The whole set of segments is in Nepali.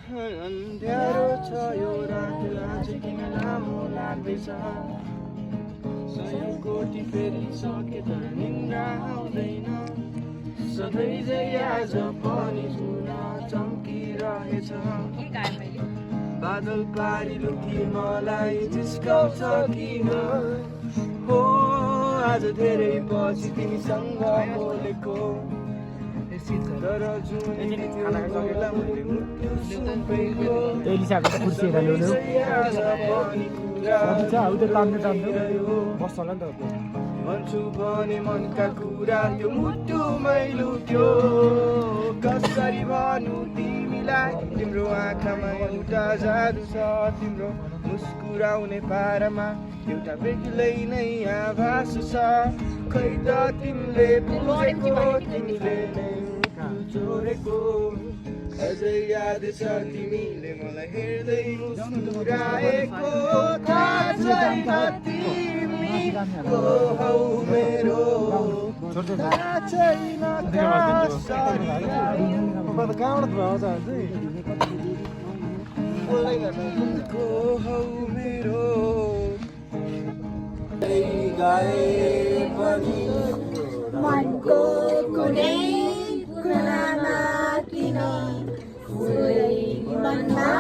अन्ध्यारो छ यो रात आज किन लामो लाग्दैछ सय कोटी फेरिसके त निन्द्रा आउँदैन सधैँ झै आज पनि जुन चम्किरहेछ बादल पारी लुकी मलाई जिस्काउँछ किन हो आज धेरै पछि तिमीसँग बोलेको तर जुन भन्छु भने मनका कुरा यो मुटुमै लुक्यो कसरी भन्नु तिमीलाई तिम्रो आँखामा एउटा जादु छ तिम्रो मुस्कुराउने पारामा एउटा बेग्लै नै आभास छ खै त तिमीले बुझेको तिमीले नै जोडेको अझै याद छ तिमीले मलाई हेर्दै मुस्कुराएको थाहा छैन तिमी को हौ मेरो थाहा छैन को हौ मेरो गाए पनि मनको कुनै कुरामा किन मनमा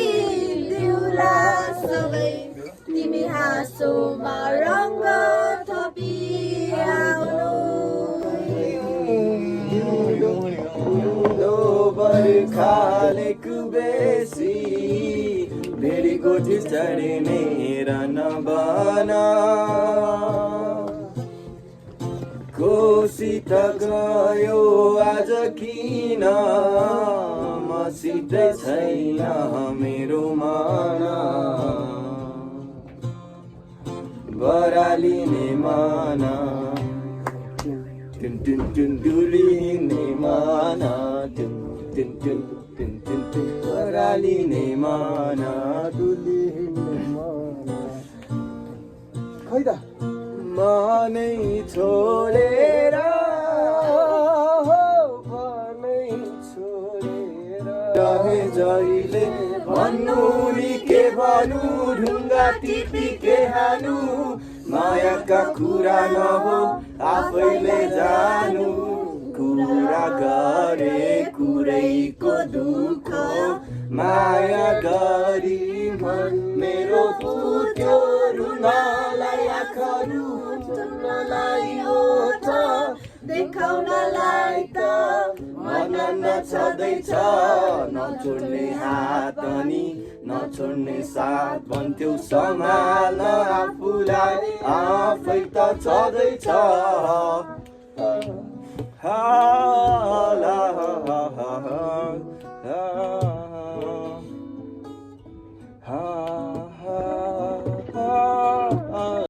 हाँसिदिउला सबै तिमी हाँसोमा रङ्ग थपिआउनु बर्खाले कुबेसी भेरी गोठी चढ्ने नबना कोसित गयो आज किन मसितै छैन मेरो मन बरालिने मन टुन टुन टुन डुलिने मन टुन टुन टुन टुन टुन टुन बरालिने मन डुलिने मन खै त मनै छोडेर मनै छोडेर रहे जहिले भन्नु नि के भन्नु ढुङ्गा टिपी के हानु मायाका कुरा नहो आफैले जानु कुरा गरे कुरैको दुःख माया गरी मन मेरो फुट्यो रुनालाई आँखाहरू चुम्नलाई ओठ देखाउनलाई त मन नछदैछ नछोड्ने हात अनि नछोड्ने साथ भन्थ्यौ सम्हाल्न आफूलाई आफै त छँदैछ ha la ha ha ha ha